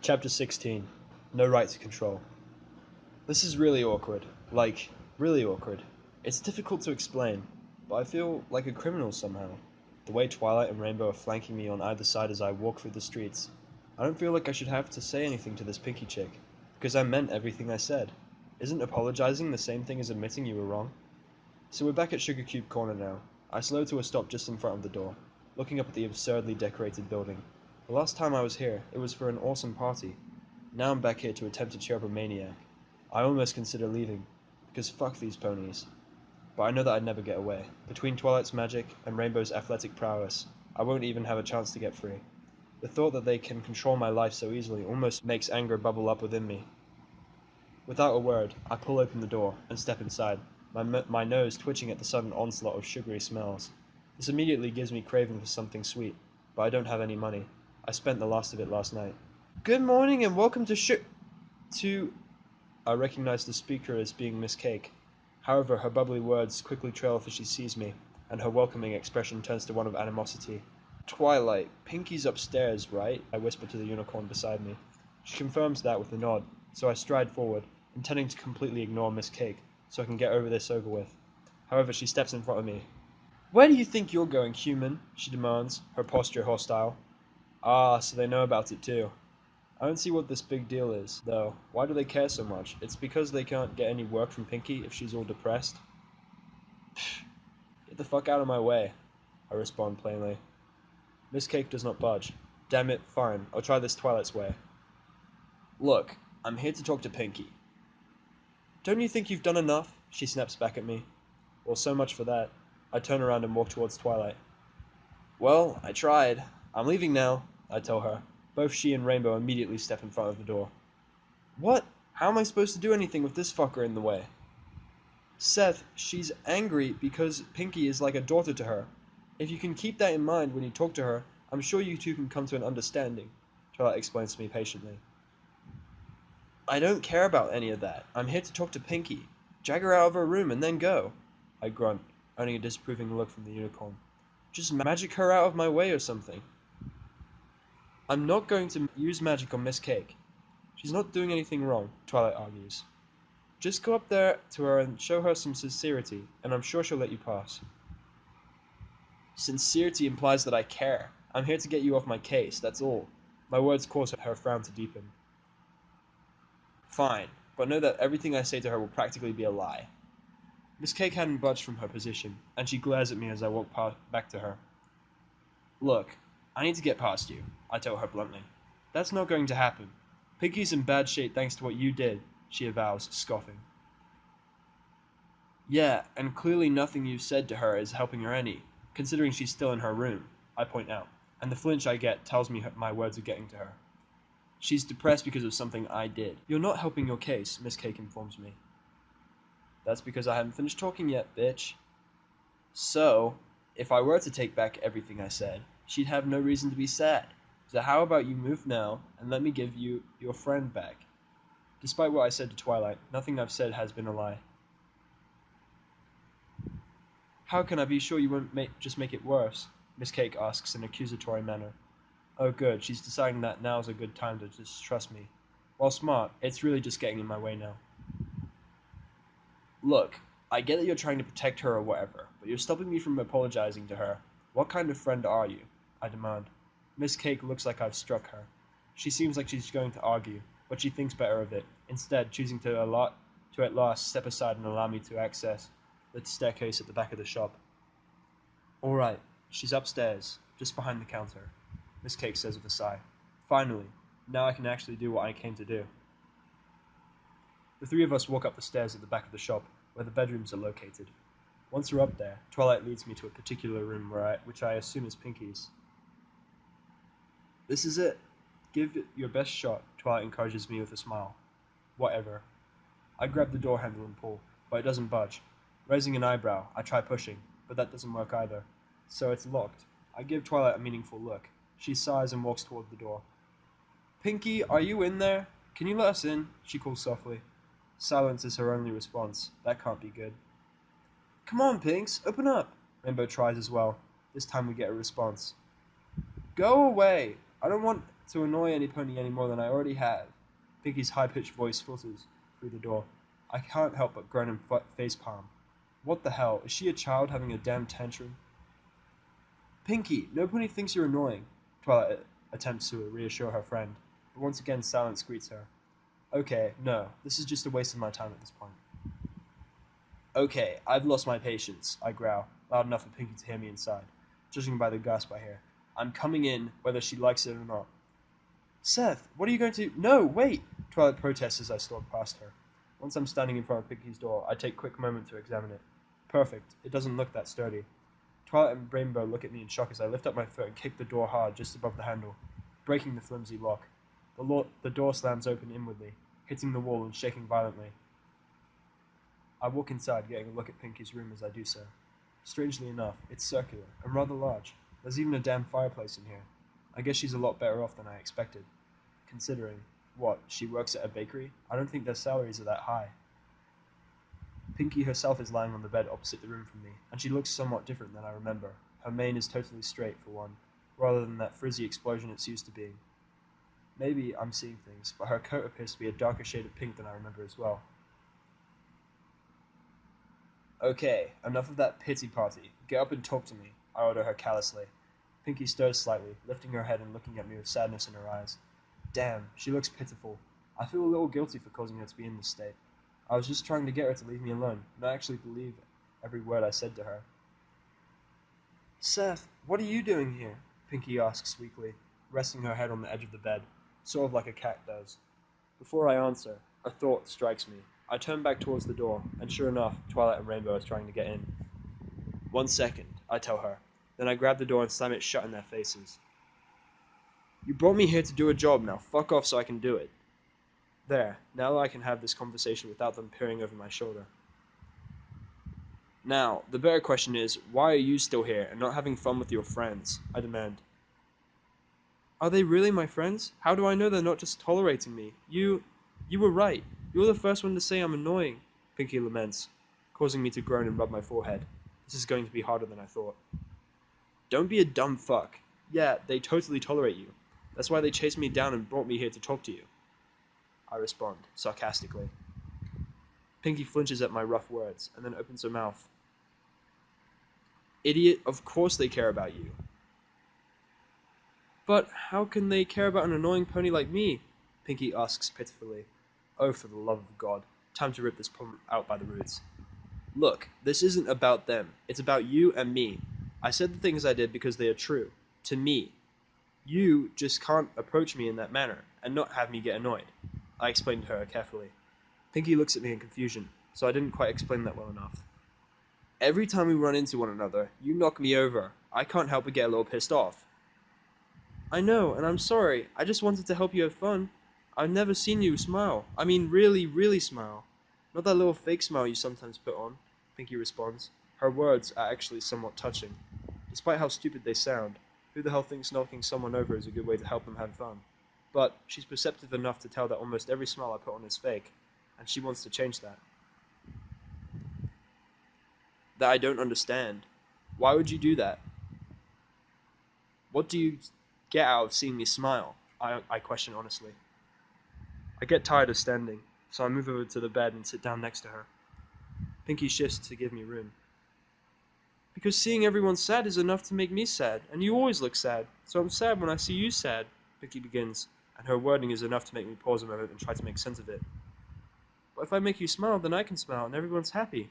Chapter 16. No Right to Control. This is really awkward. Like, really awkward. It's difficult to explain, but I feel like a criminal somehow. The way Twilight and Rainbow are flanking me on either side as I walk through the streets. I don't feel like I should have to say anything to this Pinkie chick, because I meant everything I said. Isn't apologizing the same thing as admitting you were wrong? So we're back at Sugarcube Corner now. I slow to a stop just in front of the door, looking up at the absurdly decorated building. The last time I was here, it was for an awesome party. Now I'm back here to attempt to cheer up a maniac. I almost consider leaving, because fuck these ponies. But I know that I'd never get away. Between Twilight's magic and Rainbow's athletic prowess, I won't even have a chance to get free. The thought that they can control my life so easily almost makes anger bubble up within me. Without a word, I pull open the door and step inside, my nose twitching at the sudden onslaught of sugary smells. This immediately gives me craving for something sweet, but I don't have any money. I spent the last of it last night. Good morning and welcome to I recognize the speaker as being Miss Cake. However, her bubbly words quickly trail off as she sees me, and her welcoming expression turns to one of animosity. Twilight, Pinkie's upstairs, right? I whisper to the unicorn beside me. She confirms that with a nod, so I stride forward, intending to completely ignore Miss Cake, so I can get this over with. However, she steps in front of me. Where do you think you're going, human? She demands, her posture hostile. Ah, so they know about it too. I don't see what this big deal is, though. Why do they care so much? It's because they can't get any work from Pinkie if she's all depressed? Get the fuck out of my way, I respond plainly. Miss Cake does not budge. Damn it, fine, I'll try this Twilight's way. Look, I'm here to talk to Pinkie. Don't you think you've done enough? She snaps back at me. Well, so much for that. I turn around and walk towards Twilight. Well, I tried. I'm leaving now, I tell her. Both she and Rainbow immediately step in front of the door. What? How am I supposed to do anything with this fucker in the way? Seth, she's angry because Pinkie is like a daughter to her. If you can keep that in mind when you talk to her, I'm sure you two can come to an understanding, Twilight explains to me patiently. I don't care about any of that. I'm here to talk to Pinkie. Drag her out of her room and then go. I grunt, earning a disapproving look from the unicorn. Just magic her out of my way or something. I'm not going to use magic on Miss Cake. She's not doing anything wrong, Twilight argues. Just go up there to her and show her some sincerity, and I'm sure she'll let you pass. Sincerity implies that I care. I'm here to get you off my case, that's all. My words cause her frown to deepen. Fine, but know that everything I say to her will practically be a lie. Miss Cake hadn't budged from her position, and she glares at me as I walk back to her. Look, I need to get past you, I tell her bluntly. That's not going to happen. Pinkie's in bad shape thanks to what you did, she avows, scoffing. Yeah, and clearly nothing you've said to her is helping her any, considering she's still in her room, I point out, and the flinch I get tells me my words are getting to her. She's depressed because of something I did. You're not helping your case, Miss Cake informs me. That's because I haven't finished talking yet, bitch. So, if I were to take back everything I said, she'd have no reason to be sad. So how about you move now, and let me give you your friend back? Despite what I said to Twilight, nothing I've said has been a lie. How can I be sure you won't just make it worse? Miss Cake asks in an accusatory manner. Oh good, she's deciding that now's a good time to distrust me. While smart, it's really just getting in my way now. Look, I get that you're trying to protect her or whatever, but you're stopping me from apologizing to her. What kind of friend are you? I demand. Miss Cake looks like I've struck her. She seems like she's going to argue, but she thinks better of it, instead choosing to at last step aside and allow me to access the staircase at the back of the shop. Alright, she's upstairs, just behind the counter, Miss Cake says with a sigh. Finally, now I can actually do what I came to do. The three of us walk up the stairs at the back of the shop, where the bedrooms are located. Once we're up there, Twilight leads me to a particular room which I assume is Pinkie's. This is it. Give it your best shot, Twilight encourages me with a smile. Whatever. I grab the door handle and pull, but it doesn't budge. Raising an eyebrow, I try pushing, but that doesn't work either. So it's locked. I give Twilight a meaningful look. She sighs and walks toward the door. Pinkie, are you in there? Can you let us in? She calls softly. Silence is her only response. That can't be good. Come on, Pinks, open up! Rainbow tries as well. This time we get a response. Go away! I don't want to annoy any pony any more than I already have. Pinkie's high-pitched voice filters through the door. I can't help but groan and facepalm. What the hell? Is she a child having a damn tantrum? Pinkie, no pony thinks you're annoying. Twilight attempts to reassure her friend, but once again silence greets her. Okay, no, this is just a waste of my time at this point. Okay, I've lost my patience, I growl, loud enough for Pinkie to hear me inside, judging by the gasp I hear. I'm coming in, whether she likes it or not. Seth, what are you going to... No, wait! Twilight protests as I stalk past her. Once I'm standing in front of Pinkie's door, I take a quick moment to examine it. Perfect, it doesn't look that sturdy. Twilight and Rainbow look at me in shock as I lift up my foot and kick the door hard just above the handle, breaking the flimsy lock. The door slams open inwardly, hitting the wall and shaking violently. I walk inside, getting a look at Pinkie's room as I do so. Strangely enough, it's circular and rather large. There's even a damn fireplace in here. I guess she's a lot better off than I expected. Considering, what, she works at a bakery? I don't think their salaries are that high. Pinkie herself is lying on the bed opposite the room from me, and she looks somewhat different than I remember. Her mane is totally straight, for one, rather than that frizzy explosion it's used to being. Maybe I'm seeing things, but her coat appears to be a darker shade of pink than I remember as well. Okay, enough of that pity party. Get up and talk to me, I order her callously. Pinkie stirs slightly, lifting her head and looking at me with sadness in her eyes. Damn, she looks pitiful. I feel a little guilty for causing her to be in this state. I was just trying to get her to leave me alone, not actually believe every word I said to her. Seth, what are you doing here? Pinkie asks weakly, resting her head on the edge of the bed, sort of like a cat does. Before I answer, a thought strikes me. I turn back towards the door, and sure enough, Twilight and Rainbow are trying to get in. 1 second, I tell her. Then I grab the door and slam it shut in their faces. You brought me here to do a job, now fuck off so I can do it. There, now I can have this conversation without them peering over my shoulder. Now, the better question is, why are you still here and not having fun with your friends? I demand. Are they really my friends? How do I know they're not just tolerating me? You were right. You're the first one to say I'm annoying, Pinkie laments, causing me to groan and rub my forehead. This is going to be harder than I thought. Don't be a dumb fuck. Yeah, they totally tolerate you. That's why they chased me down and brought me here to talk to you. I respond, sarcastically. Pinkie flinches at my rough words, and then opens her mouth. Idiot, of course they care about you. But how can they care about an annoying pony like me? Pinkie asks pitifully. Oh, for the love of God. Time to rip this problem out by the roots. Look, this isn't about them. It's about you and me. I said the things I did because they are true. To me. You just can't approach me in that manner, and not have me get annoyed. I explained to her carefully. Pinkie looks at me in confusion, so I didn't quite explain that well enough. Every time we run into one another, you knock me over. I can't help but get a little pissed off. I know, and I'm sorry. I just wanted to help you have fun. I've never seen you smile. I mean, really, really smile. Not that little fake smile you sometimes put on, Pinkie responds. Her words are actually somewhat touching. Despite how stupid they sound, who the hell thinks knocking someone over is a good way to help them have fun? But she's perceptive enough to tell that almost every smile I put on is fake, and she wants to change that. That I don't understand. Why would you do that? What do you get out of seeing me smile? I question honestly. I get tired of standing, so I move over to the bed and sit down next to her. Pinkie shifts to give me room. Because seeing everyone sad is enough to make me sad, and you always look sad, so I'm sad when I see you sad, Pinkie begins, and her wording is enough to make me pause a moment and try to make sense of it. But if I make you smile, then I can smile, and everyone's happy.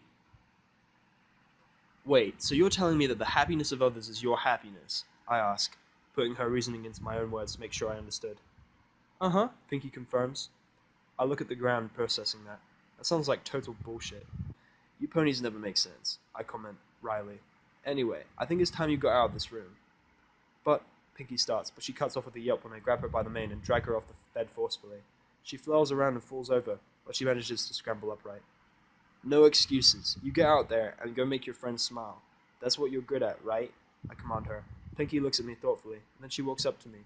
Wait, so you're telling me that the happiness of others is your happiness? I ask, putting her reasoning into my own words to make sure I understood. Uh-huh, Pinkie confirms. I look at the ground, processing that. That sounds like total bullshit. You ponies never make sense, I comment, wryly. Anyway, I think it's time you got out of this room. But, Pinkie starts, but she cuts off with a yelp when I grab her by the mane and drag her off the bed forcefully. She flails around and falls over, but she manages to scramble upright. No excuses. You get out there and go make your friends smile. That's what you're good at, right? I command her. Pinkie looks at me thoughtfully, and then she walks up to me,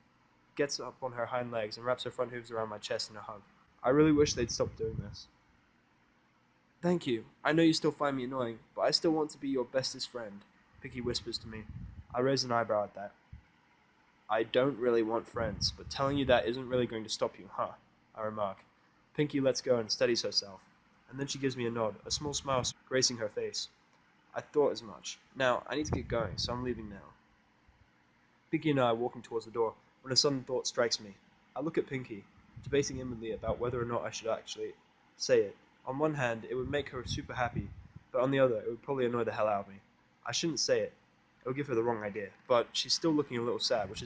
gets up on her hind legs, and wraps her front hooves around my chest in a hug. I really wish they'd stop doing this. Thank you. I know you still find me annoying, but I still want to be your bestest friend, Pinkie whispers to me. I raise an eyebrow at that. I don't really want friends, but telling you that isn't really going to stop you, huh? I remark. Pinkie lets go and steadies herself, and then she gives me a nod, a small smile gracing her face. I thought as much. Now, I need to get going, so I'm leaving now. Pinkie and I are walking towards the door when a sudden thought strikes me. I look at Pinkie, debating inwardly about whether or not I should actually say it. On one hand, it would make her super happy, but on the other, it would probably annoy the hell out of me. I shouldn't say it. It would give her the wrong idea, but she's still looking a little sad, which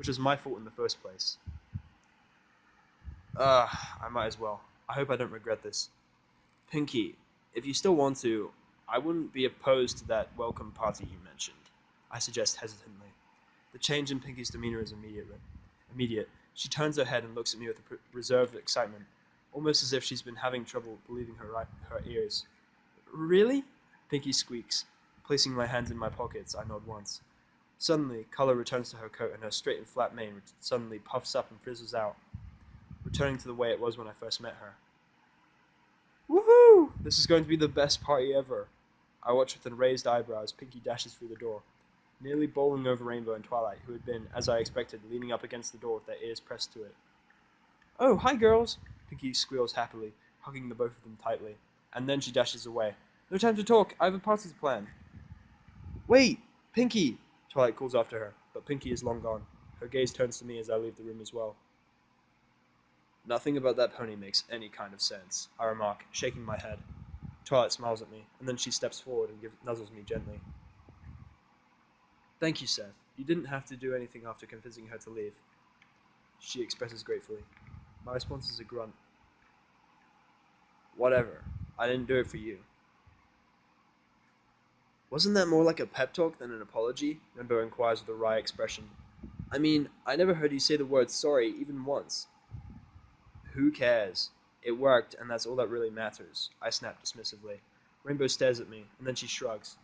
was my fault in the first place. I might as well. I hope I don't regret this. Pinkie, if you still want to, I wouldn't be opposed to that welcome party you mentioned, I suggest hesitantly. The change in Pinkie's demeanor is immediate. She turns her head and looks at me with a reserved excitement, almost as if she's been having trouble believing her ears. Really? Pinkie squeaks. Placing my hands in my pockets, I nod once. Suddenly, color returns to her coat and her straight and flat mane suddenly puffs up and frizzles out, returning to the way it was when I first met her. Woohoo! This is going to be the best party ever. I watch with raised eyebrows. Pinkie dashes through the door, nearly bowling over Rainbow and Twilight, who had been, as I expected, leaning up against the door with their ears pressed to it. Oh, hi girls! Pinkie squeals happily, hugging the both of them tightly, and then she dashes away. No time to talk, I have a party to plan. Wait! Pinkie! Twilight calls after her, but Pinkie is long gone. Her gaze turns to me as I leave the room as well. Nothing about that pony makes any kind of sense, I remark, shaking my head. Twilight smiles at me, and then she steps forward and nuzzles me gently. Thank you, Seth. You didn't have to do anything after convincing her to leave. She expresses gratefully. My response is a grunt. Whatever. I didn't do it for you. Wasn't that more like a pep talk than an apology? Rainbow inquires with a wry expression. I mean, I never heard you say the word sorry even once. Who cares? It worked, and that's all that really matters, I snap dismissively. Rainbow stares at me, and then she shrugs.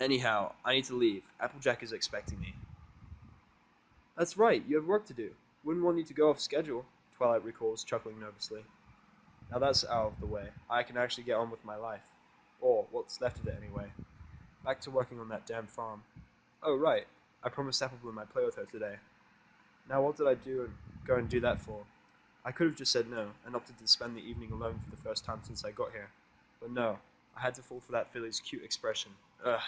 Anyhow, I need to leave. Applejack is expecting me. That's right, you have work to do. Wouldn't want you to go off schedule, Twilight recalls, chuckling nervously. Now that's out of the way. I can actually get on with my life. Or what's left of it anyway. Back to working on that damn farm. Oh right, I promised Applebloom I'd play with her today. Now what did I go and do that for? I could have just said no, and opted to spend the evening alone for the first time since I got here. But no, I had to fall for that filly's cute expression. Ugh.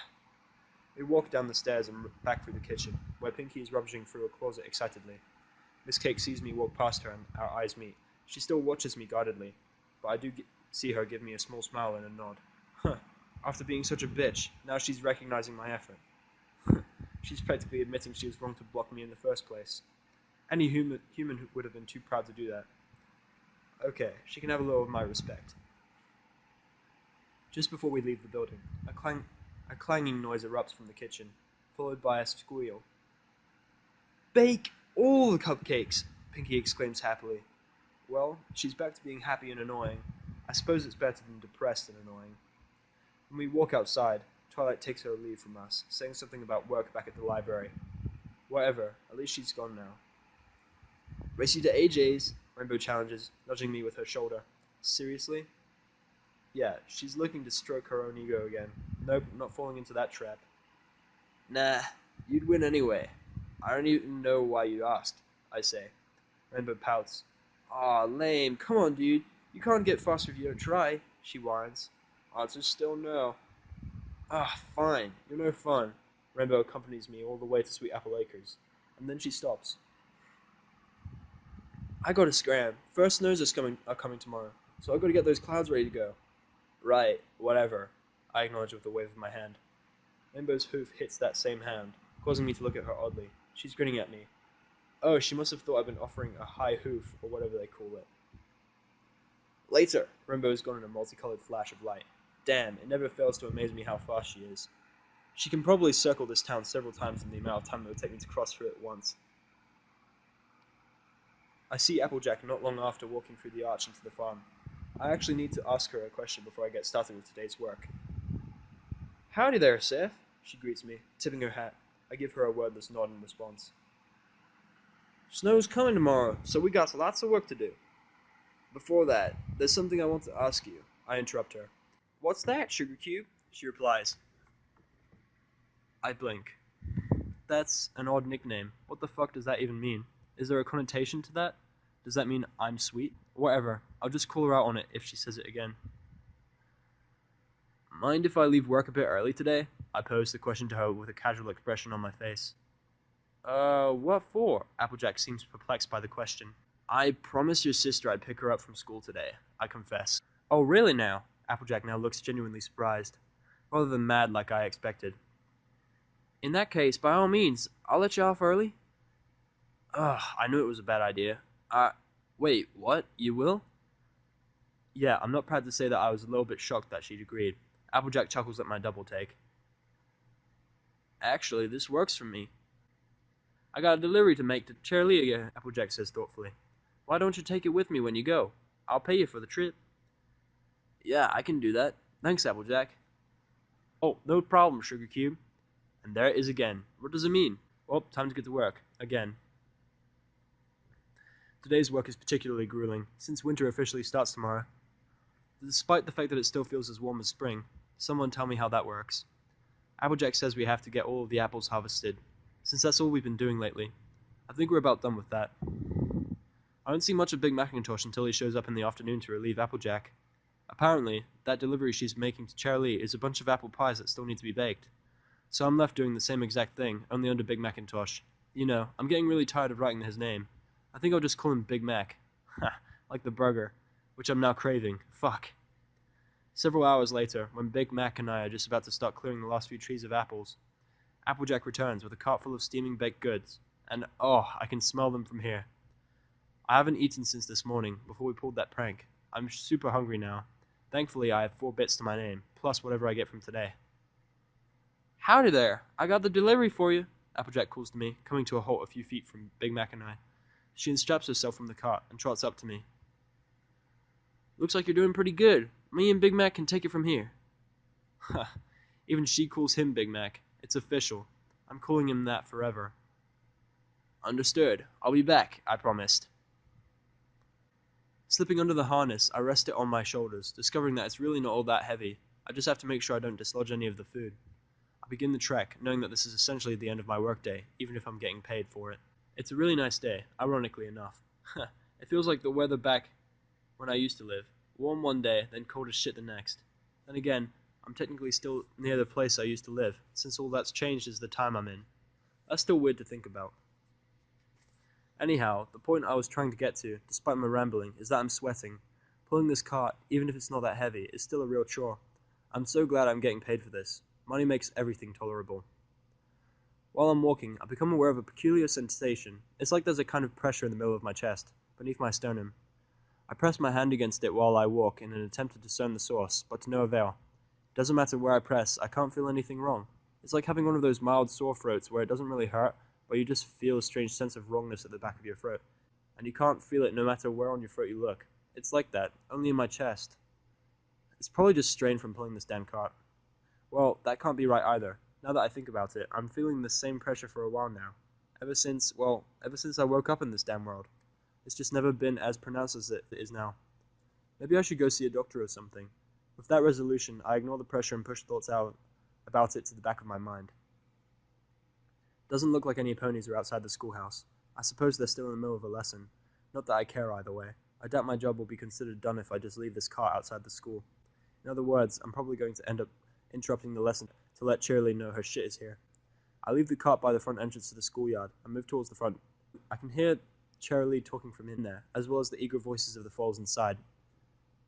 We walk down the stairs and back through the kitchen, where Pinkie is rummaging through a closet excitedly. Miss Cake sees me walk past her and our eyes meet. She still watches me guardedly, but I do see her give me a small smile and a nod. Huh, after being such a bitch, now she's recognizing my effort. She's practically admitting she was wrong to block me in the first place. Any human would have been too proud to do that. Okay, she can have a little of my respect. Just before we leave the building, a clanging noise erupts from the kitchen, followed by a squeal. Bake all the cupcakes! Pinkie exclaims happily. Well, she's back to being happy and annoying. I suppose it's better than depressed and annoying. When we walk outside, Twilight takes her leave from us, saying something about work back at the library. Whatever, at least she's gone now. Race you to AJ's, Rainbow challenges, nudging me with her shoulder. Seriously? Yeah, she's looking to stroke her own ego again. Nope, not falling into that trap. Nah, you'd win anyway. I don't even know why you asked, I say. Rainbow pouts. Aw, lame, come on, dude. You can't get faster if you don't try, she whines. Answer's still no. Ah, fine, you're no fun. Rainbow accompanies me all the way to Sweet Apple Acres, and then she stops. I gotta scram. First snows are coming tomorrow, so I gotta get those clouds ready to go. Right, whatever, I acknowledge with a wave of my hand. Rainbow's hoof hits that same hand, causing me to look at her oddly. She's grinning at me. Oh, she must have thought I'd been offering a high hoof, or whatever they call it. Later, Rainbow's gone in a multicolored flash of light. Damn, it never fails to amaze me how fast she is. She can probably circle this town several times in the amount of time it would take me to cross through it once. I see Applejack not long after walking through the arch into the farm. I actually need to ask her a question before I get started with today's work. Howdy there, Seth, she greets me, tipping her hat. I give her a wordless nod in response. Snow's coming tomorrow, so we got lots of work to do. Before that, there's something I want to ask you, I interrupt her. What's that, Sugarcube? She replies. I blink. That's an odd nickname. What the fuck does that even mean? Is there a connotation to that? Does that mean I'm sweet? Whatever. I'll just call her out on it if she says it again. Mind if I leave work a bit early today? I posed the question to her with a casual expression on my face. What for? Applejack seems perplexed by the question. I promised your sister I'd pick her up from school today, I confess. Oh, really now? Applejack now looks genuinely surprised, rather than mad like I expected. In that case, by all means, I'll let you off early. Ugh, I knew it was a bad idea. Wait, what? You will? Yeah, I'm not proud to say that I was a little bit shocked that she'd agreed. Applejack chuckles at my double take. Actually, this works for me. I got a delivery to make to Cheerleader, Applejack says thoughtfully. Why don't you take it with me when you go? I'll pay you for the trip. Yeah, I can do that. Thanks, Applejack. Oh, no problem, Sugarcube. And there it is again. What does it mean? Well, time to get to work. Again. Today's work is particularly grueling, since winter officially starts tomorrow. Despite the fact that it still feels as warm as spring, someone tell me how that works. Applejack says we have to get all of the apples harvested, since that's all we've been doing lately. I think we're about done with that. I don't see much of Big Macintosh until he shows up in the afternoon to relieve Applejack. Apparently, that delivery she's making to Charlie is a bunch of apple pies that still need to be baked. So I'm left doing the same exact thing, only under Big Macintosh. You know, I'm getting really tired of writing his name. I think I'll just call him Big Mac. Ha, like the burger, which I'm now craving. Fuck. Several hours later, when Big Mac and I are just about to start clearing the last few trees of apples, Applejack returns with a cart full of steaming baked goods, and oh, I can smell them from here. I haven't eaten since this morning, before we pulled that prank. I'm super hungry now. Thankfully, I have 4 bits to my name, plus whatever I get from today. Howdy there, I got the delivery for you, Applejack calls to me, coming to a halt a few feet from Big Mac and I. She unstraps herself from the cart and trots up to me. Looks like you're doing pretty good. Me and Big Mac can take it from here. Ha, even she calls him Big Mac. It's official. I'm calling him that forever. Understood. I'll be back, I promised. Slipping under the harness, I rest it on my shoulders, discovering that it's really not all that heavy. I just have to make sure I don't dislodge any of the food. I begin the trek, knowing that this is essentially the end of my workday, even if I'm getting paid for it. It's a really nice day, ironically enough. It feels like the weather back when I used to live. Warm one day, then cold as shit the next. Then again, I'm technically still near the place I used to live, since all that's changed is the time I'm in. That's still weird to think about. Anyhow, the point I was trying to get to, despite my rambling, is that I'm sweating. Pulling this cart, even if it's not that heavy, is still a real chore. I'm so glad I'm getting paid for this. Money makes everything tolerable. While I'm walking, I become aware of a peculiar sensation. It's like there's a kind of pressure in the middle of my chest, beneath my sternum. I press my hand against it while I walk in an attempt to discern the source, but to no avail. It doesn't matter where I press, I can't feel anything wrong. It's like having one of those mild sore throats where it doesn't really hurt, but you just feel a strange sense of wrongness at the back of your throat, and you can't feel it no matter where on your throat you look. It's like that, only in my chest. It's probably just strain from pulling this damn cart. Well, that can't be right either. Now that I think about it, I'm feeling the same pressure for a while now. Ever since I woke up in this damn world. It's just never been as pronounced as it is now. Maybe I should go see a doctor or something. With that resolution, I ignore the pressure and push thoughts out about it to the back of my mind. Doesn't look like any ponies are outside the schoolhouse. I suppose they're still in the middle of a lesson. Not that I care either way. I doubt my job will be considered done if I just leave this cart outside the school. In other words, I'm probably going to end up interrupting the lesson to let Cheerily know her shit is here. I leave the cart by the front entrance to the schoolyard and move towards the front. I can hear Cheerily talking from in there, as well as the eager voices of the foals inside.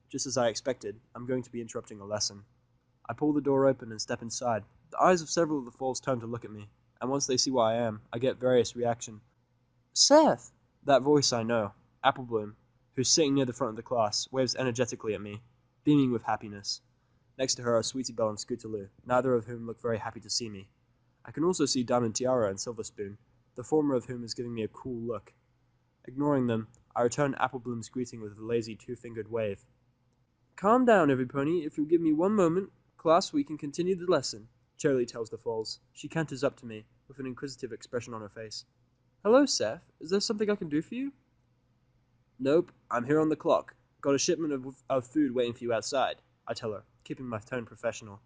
Just as I expected, I'm going to be interrupting a lesson. I pull the door open and step inside. The eyes of several of the foals turn to look at me, and once they see what I am, I get various reaction. Seth! That voice I know. Applebloom, who's sitting near the front of the class, waves energetically at me, beaming with happiness. Next to her are Sweetie Belle and Scootaloo, neither of whom look very happy to see me. I can also see Diamond Tiara and Silver Spoon, the former of whom is giving me a cool look. Ignoring them, I return Applebloom's greeting with a lazy two-fingered wave. Calm down, everypony. If you'll give me one moment, class, we can continue the lesson, Cheerily tells the foals. She canters up to me, with an inquisitive expression on her face. Hello, Seth. Is there something I can do for you? Nope, I'm here on the clock. Got a shipment of food waiting for you outside, I tell her, keeping my tone professional.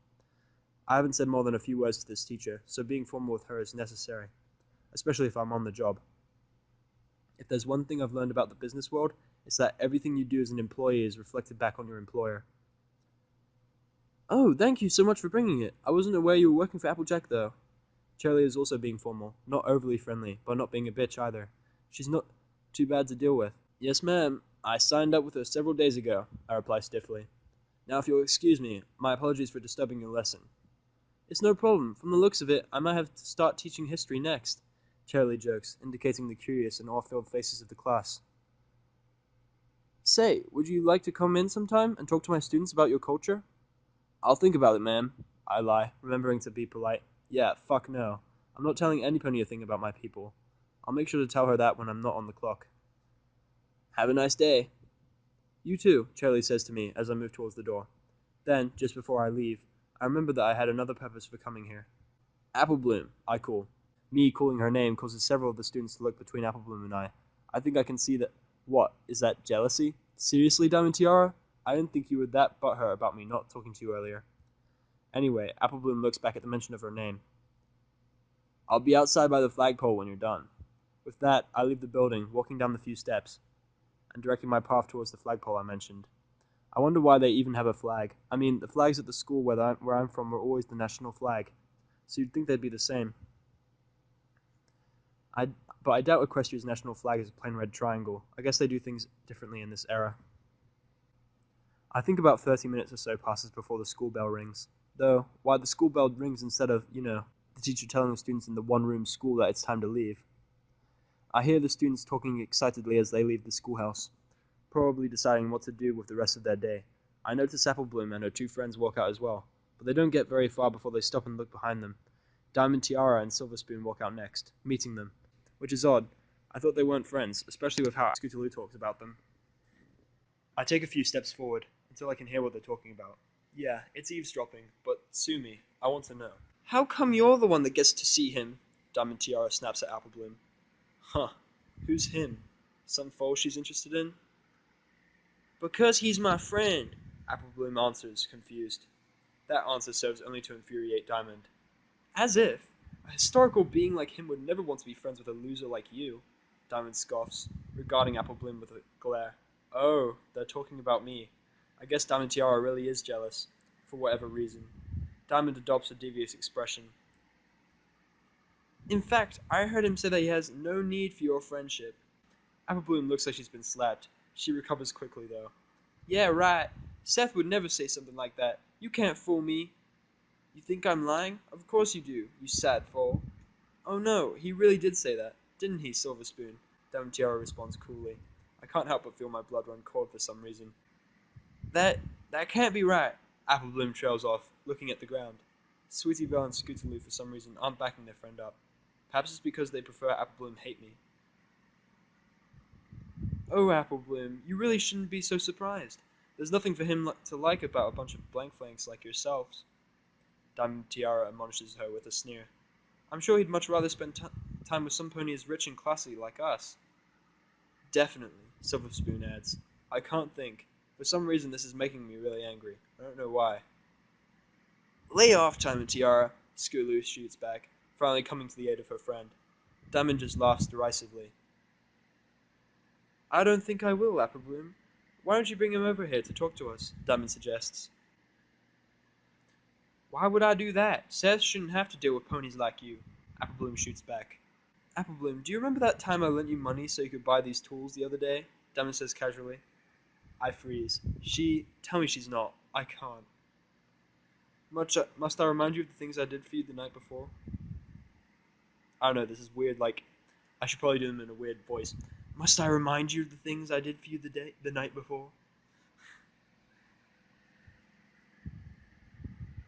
I haven't said more than a few words to this teacher, so being formal with her is necessary. especially if I'm on the job. If there's one thing I've learned about the business world, it's that everything you do as an employee is reflected back on your employer. Oh, thank you so much for bringing it. I wasn't aware you were working for Applejack, though. Charlie is also being formal, not overly friendly, but not being a bitch either. She's not too bad to deal with. Yes, ma'am. I signed up with her several days ago, I reply stiffly. Now, if you'll excuse me, my apologies for disturbing your lesson. It's no problem. From the looks of it, I might have to start teaching history next, Charlie jokes, indicating the curious and awe-filled faces of the class. Say, would you like to come in sometime and talk to my students about your culture? I'll think about it, ma'am. I lie, remembering to be polite. Yeah, fuck no. I'm not telling anybody a thing about my people. I'll make sure to tell her that when I'm not on the clock. Have a nice day. You too, Charlie says to me as I move towards the door. Then, just before I leave, I remember that I had another purpose for coming here. Applebloom, I call. Me calling her name causes several of the students to look between Applebloom and I. I think I can see that. What, is that jealousy? Seriously, Diamond Tiara? I didn't think you were that butthurt about me not talking to you earlier. Anyway, Applebloom looks back at the mention of her name. I'll be outside by the flagpole when you're done. With that, I leave the building, walking down the few steps, and directing my path towards the flagpole I mentioned. I wonder why they even have a flag. I mean, the flags at the school where I'm from were always the national flag, so you'd think they'd be the same. But I doubt Equestria's national flag is a plain red triangle. I guess they do things differently in this era. I think about 30 minutes or so passes before the school bell rings. Though, why the school bell rings instead of, the teacher telling the students in the one-room school that it's time to leave. I hear the students talking excitedly as they leave the schoolhouse, probably deciding what to do with the rest of their day. I notice Applebloom and her two friends walk out as well, but they don't get very far before they stop and look behind them. Diamond Tiara and Silverspoon walk out next, meeting them, which is odd. I thought they weren't friends, especially with how Scootaloo talks about them. I take a few steps forward, until I can hear what they're talking about. Yeah, it's eavesdropping, but sue me. I want to know. How come you're the one that gets to see him? Diamond Tiara snaps at Applebloom. Huh. Who's him? Some foal she's interested in? Because he's my friend, Applebloom answers, confused. That answer serves only to infuriate Diamond. As if. A historical being like him would never want to be friends with a loser like you, Diamond scoffs, regarding Applebloom with a glare. Oh, they're talking about me. I guess Diamond Tiara really is jealous, for whatever reason. Diamond adopts a devious expression. In fact, I heard him say that he has no need for your friendship. Applebloom looks like she's been slapped. She recovers quickly, though. Yeah, right. Seth would never say something like that. You can't fool me. You think I'm lying? Of course you do, you sad fool. Oh no, he really did say that, didn't he, Silverspoon? Diamond Tiara responds coolly. I can't help but feel my blood run cold for some reason. That can't be right. Applebloom trails off, looking at the ground. Sweetie Belle and Scootaloo for some reason aren't backing their friend up. Perhaps it's because they prefer Applebloom hate me. Oh, Applebloom, you really shouldn't be so surprised. There's nothing for him to like about a bunch of blank flanks like yourselves. Diamond Tiara admonishes her with a sneer. I'm sure he'd much rather spend time with some pony as rich and classy like us. Definitely, Silverspoon adds. I can't think. For some reason this is making me really angry. I don't know why. Lay off, Diamond Tiara, Scootaloo shoots back, finally coming to the aid of her friend. Diamond just laughs derisively. I don't think I will, Applebloom. Why don't you bring him over here to talk to us? Diamond suggests. Why would I do that? Seth shouldn't have to deal with ponies like you. Applebloom shoots back. Applebloom, do you remember that time I lent you money so you could buy these tools the other day? Diamond says casually. I freeze. Tell me she's not. I can't. Must I remind you of the things I did for you the night before? I don't know, this is weird, I should probably do them in a weird voice. Must I remind you of the things I did for you the night before?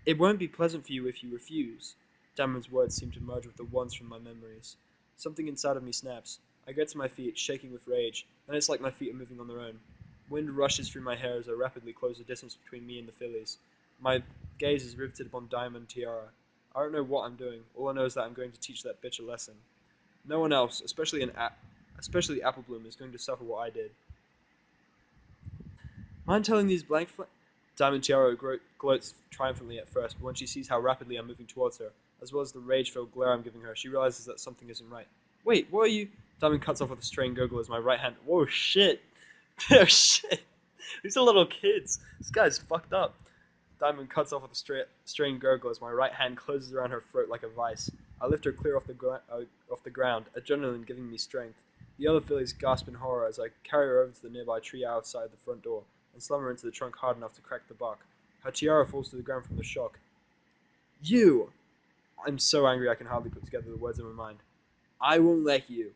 It won't be pleasant for you if you refuse. Diamond's words seem to merge with the ones from my memories. Something inside of me snaps. I get to my feet, shaking with rage, and it's like my feet are moving on their own. Wind rushes through my hair as I rapidly close the distance between me and the fillies. My gaze is riveted upon Diamond Tiara. I don't know what I'm doing. All I know is that I'm going to teach that bitch a lesson. No one else, especially Applebloom, is going to suffer what I did. Mind telling these Diamond Tiara gloats triumphantly at first, but when she sees how rapidly I'm moving towards her, as well as the rage-filled glare I'm giving her, she realizes that something isn't right. Wait, what are you? Diamond cuts off with a strained gurgle as my right hand. Whoa, shit! Oh shit! These are little kids. This guy's fucked up. Diamond cuts off with a strained gurgle as my right hand closes around her throat like a vice. I lift her clear off the ground, adrenaline giving me strength. The other fillies gasp in horror as I carry her over to the nearby tree outside the front door and slam her into the trunk hard enough to crack the buck. Her tiara falls to the ground from the shock. You! I'm so angry I can hardly put together the words in my mind. I won't let you.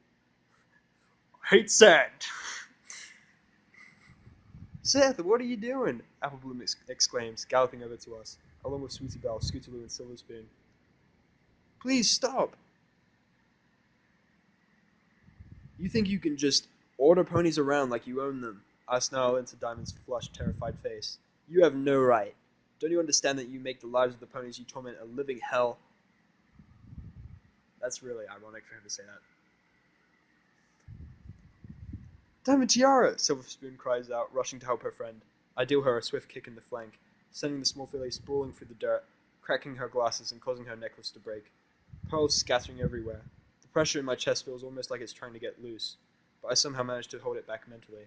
Hate sand! Seth, what are you doing? Applebloom exclaims, galloping over to us, along with Sweetie Belle, Scootaloo, and Silver Spoon. Please stop! You think you can just order ponies around like you own them? I snarl into Diamond's flushed, terrified face. You have no right. Don't you understand that you make the lives of the ponies you torment a living hell? That's really ironic for him to say that. Diamond Tiara! Silver Spoon cries out, rushing to help her friend. I deal her a swift kick in the flank, sending the small filly sprawling through the dirt, cracking her glasses and causing her necklace to break. Pearls scattering everywhere. The pressure in my chest feels almost like it's trying to get loose, but I somehow manage to hold it back mentally.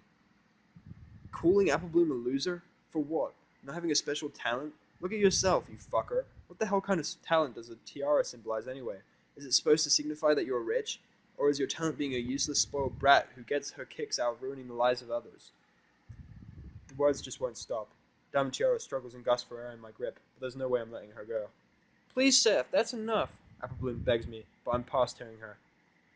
Calling Applebloom a loser? For what? Not having a special talent? Look at yourself, you fucker. What the hell kind of talent does a tiara symbolize anyway? Is it supposed to signify that you're rich? Or is your talent being a useless, spoiled brat who gets her kicks out of ruining the lives of others? The words just won't stop. Diamond Tiara struggles and gasps for air in my grip, but there's no way I'm letting her go. Please, Seth, that's enough, Applebloom begs me, but I'm past hearing her.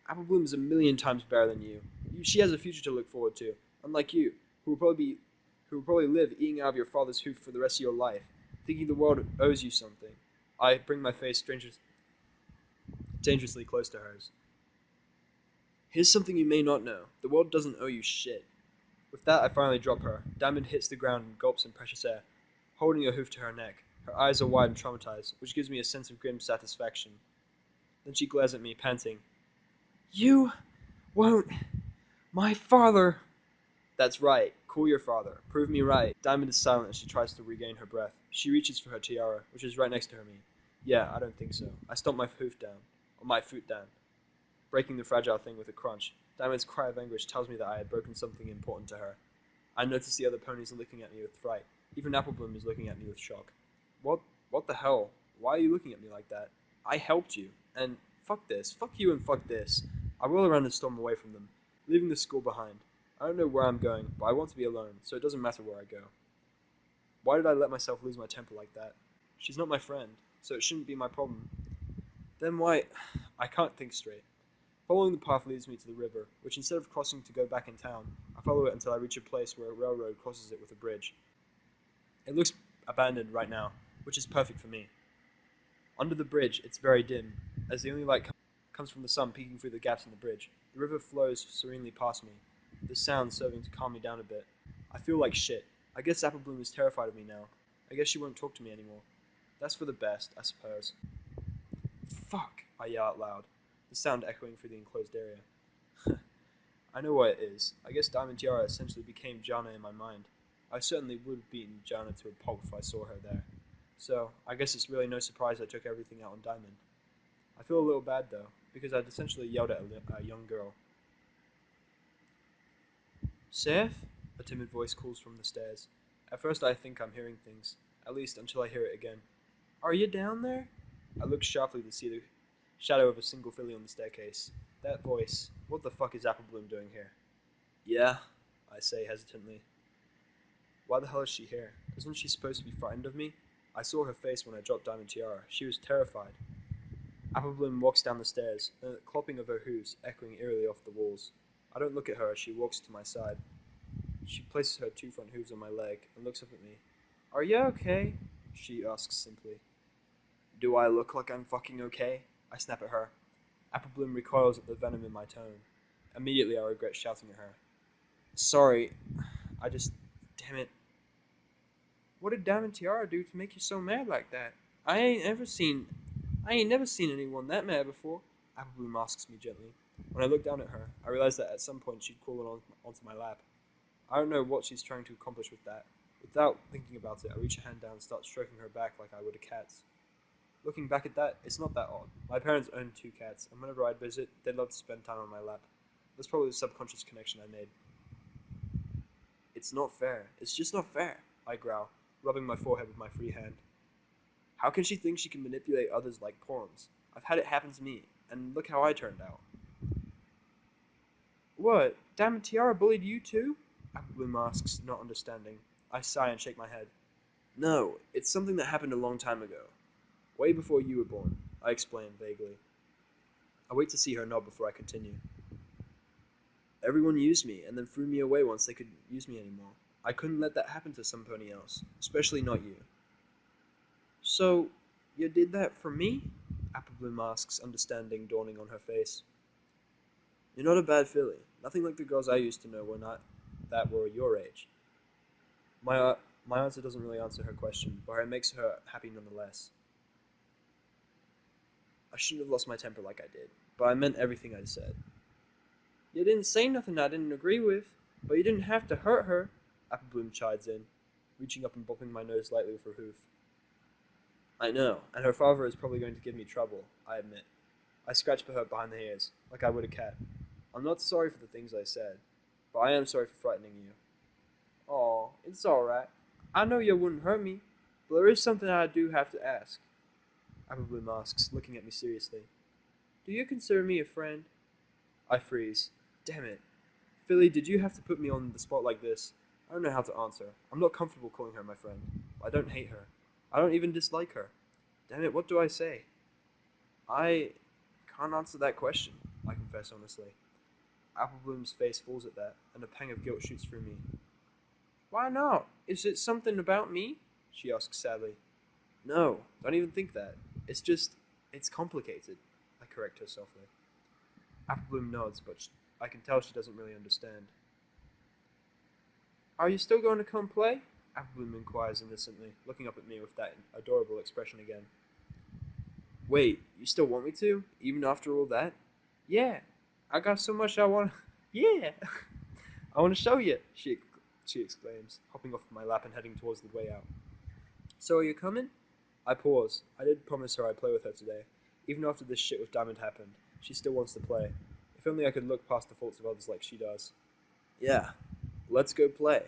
Applebloom is a million times better than you. She has a future to look forward to, unlike you, who will probably live eating out of your father's hoof for the rest of your life, thinking the world owes you something. I bring my face dangerously close to hers. Here's something you may not know. The world doesn't owe you shit. With that, I finally drop her. Diamond hits the ground and gulps in precious air, holding a hoof to her neck. Her eyes are wide and traumatized, which gives me a sense of grim satisfaction. Then she glares at me, panting. You won't... My father... That's right. Call your father. Prove me right. Diamond is silent as she tries to regain her breath. She reaches for her tiara, which is right next to her knee. Yeah, I don't think so. I stomp my foot down, breaking the fragile thing with a crunch. Diamond's cry of anguish tells me that I had broken something important to her. I notice the other ponies are looking at me with fright. Even Applebloom is looking at me with shock. What the hell? Why are you looking at me like that? I helped you. And fuck this. Fuck you and fuck this. I roll around and storm away from them, leaving the school behind. I don't know where I'm going, but I want to be alone, so it doesn't matter where I go. Why did I let myself lose my temper like that? She's not my friend, so it shouldn't be my problem. Then why... I can't think straight. Following the path leads me to the river, which instead of crossing to go back in town, I follow it until I reach a place where a railroad crosses it with a bridge. It looks abandoned right now, which is perfect for me. Under the bridge, it's very dim, as the only light comes from the sun peeking through the gaps in the bridge. The river flows serenely past me, the sound serving to calm me down a bit. I feel like shit. I guess Applebloom is terrified of me now. I guess she won't talk to me anymore. That's for the best, I suppose. Fuck, I yell out loud, the sound echoing through the enclosed area. I know what it is. I guess Diamond Tiara essentially became Jana in my mind. I certainly would have beaten Jana to a pulp if I saw her there. So, I guess it's really no surprise I took everything out on Diamond. I feel a little bad though, because I'd essentially yelled at a young girl. Seth? A timid voice calls from the stairs. At first I think I'm hearing things, at least until I hear it again. Are you down there? I look sharply to see the shadow of a single filly on the staircase. That voice. What the fuck is Applebloom doing here? Yeah, I say hesitantly. Why the hell is she here? Isn't she supposed to be frightened of me? I saw her face when I dropped Diamond Tiara. She was terrified. Applebloom walks down the stairs, the clopping of her hooves echoing eerily off the walls. I don't look at her as she walks to my side. She places her two front hooves on my leg and looks up at me. Are you okay? She asks simply. Do I look like I'm fucking okay? I snap at her. Applebloom recoils at the venom in my tone. Immediately I regret shouting at her. Sorry, I just... Damn it. What did Diamond Tiara do to make you so mad like that? I ain't never seen anyone that mad before. Applebloom asks me gently. When I look down at her, I realize that at some point she'd crawl onto my lap. I don't know what she's trying to accomplish with that. Without thinking about it, I reach a hand down and start stroking her back like I would a cat's. Looking back at that, it's not that odd. My parents owned 2 cats, and whenever I'd visit, they'd love to spend time on my lap. That's probably the subconscious connection I made. It's not fair. It's just not fair, I growl, rubbing my forehead with my free hand. How can she think she can manipulate others like pawns? I've had it happen to me, and look how I turned out. What? Damn it, Tiara bullied you too? Applebloom asks, not understanding. I sigh and shake my head. No, it's something that happened a long time ago. Way before you were born, I explain vaguely. I wait to see her nod before I continue. Everyone used me and then threw me away once they couldn't use me anymore. I couldn't let that happen to somebody else, especially not you. So, you did that for me? Applebloom asks, understanding dawning on her face. You're not a bad filly. Nothing like the girls I used to know were your age. My, my answer doesn't really answer her question, but it makes her happy nonetheless. I shouldn't have lost my temper like I did, but I meant everything I said. You didn't say nothing I didn't agree with, but you didn't have to hurt her, Applebloom chides in, reaching up and bopping my nose lightly with her hoof. I know, and her father is probably going to give me trouble, I admit. I scratch her behind the ears, like I would a cat. I'm not sorry for the things I said, but I am sorry for frightening you. Aw, it's alright. I know you wouldn't hurt me, but there is something I do have to ask. Applebloom asks, looking at me seriously. Do you consider me a friend? I freeze. Damn it. Philly, did you have to put me on the spot like this? I don't know how to answer. I'm not comfortable calling her my friend. I don't hate her. I don't even dislike her. Damn it, what do I say? I can't answer that question, I confess honestly. Applebloom's face falls at that, and a pang of guilt shoots through me. Why not? Is it something about me? She asks sadly. No, don't even think that. It's complicated, I correct her softly. Applebloom nods, but I can tell she doesn't really understand. Are you still going to come play? Applebloom inquires innocently, looking up at me with that adorable expression again. Wait, you still want me to? Even after all that? Yeah, I got so much I want. Yeah, I want to show you. She exclaims, hopping off my lap and heading towards the way out. So are you coming? I pause. I did promise her I'd play with her today. Even after this shit with Diamond happened, she still wants to play. If only I could look past the faults of others like she does. Yeah, let's go play.